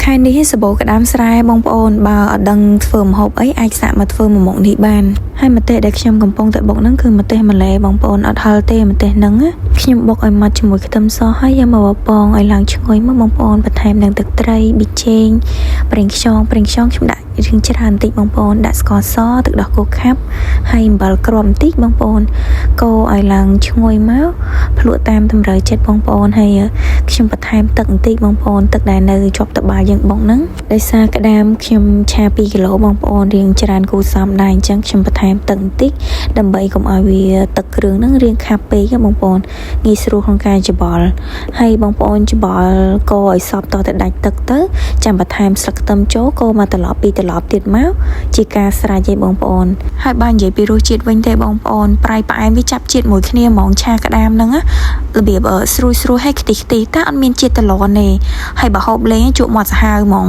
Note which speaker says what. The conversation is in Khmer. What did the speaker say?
Speaker 1: ខែនេះសបោក្តាមស្រែបងប្អូនបើអត់ដឹងធ្វើម្ហូបអីអាចសាកមកធ្វើមួយមុខនេះបានហើយម្ទេសដែលខ្ញុំកំពុងតែបុកហ្នឹងគឺម្ទេសម៉ាឡេបងប្អូនអត់ហឹរទេម្ទេសហ្នឹងខ្ញុំបុកឲ្យម៉ត់ជាមួយខ្ទឹមសហើយយកមកបបងឲ្យឡើងឈ្ងុយមកបងប្អូនបន្ថែមនឹងទឹកត្រីប៊ីចេងប្រេងខ្យងខ្ញុំដាក់រៀងច្រើនបន្តិចបងប្អូនដាក់ស្ករសទឹកដោះគោខាប់ហើយអំបិលគ្រាប់បន្តិចបងប្អូនកូរឲ្យឡើងឈ្ងុយមកភ្លក់តាមតម្រូវចិត្តបងប្អូនហើយខ្ញុំបន្ថែមទឹកបន្តិចបងប្អូនទឹកដែលនៅជាប់ត្បាល់យើងបុកហ្នឹងដោយសារក្តាមខ្ញុំឆា2គីឡូបងប្អូនរៀងច្រើនគូសំដែរអញ្ចឹងខ្ញុំបន្ថែមទឹកបន្តិចដើម្បីកុំឲ្យវាទឹកគ្រឿងហ្នឹងរៀងខាប់ពេកបងប្អូនងាយស្រួលក្នុងការច្បល់ហើយបងប្អូនច្បល់កូរឲ្យសព្វតទៅដាច់ទឹកទៅចាំបន្ថែមស្លឹកខ្ទឹមចូលកូរមកត្រឡប់ត្រឡប់ទៀតមកជាការស្រេចឯងបងប្អូនហើយបើនិយាយពីរសជាតិវិញទេបងប្អូនប្រៃផ្អែមវាចាប់ជាតិមួយគ្នាហ្មងឆាក្តាមហ្នឹងរបៀបស្រួយហើយខ្ទិះតែអត់មានជាតិតឡនទេហើយបើហូបលេងជក់មាត់សាហាវហ្មង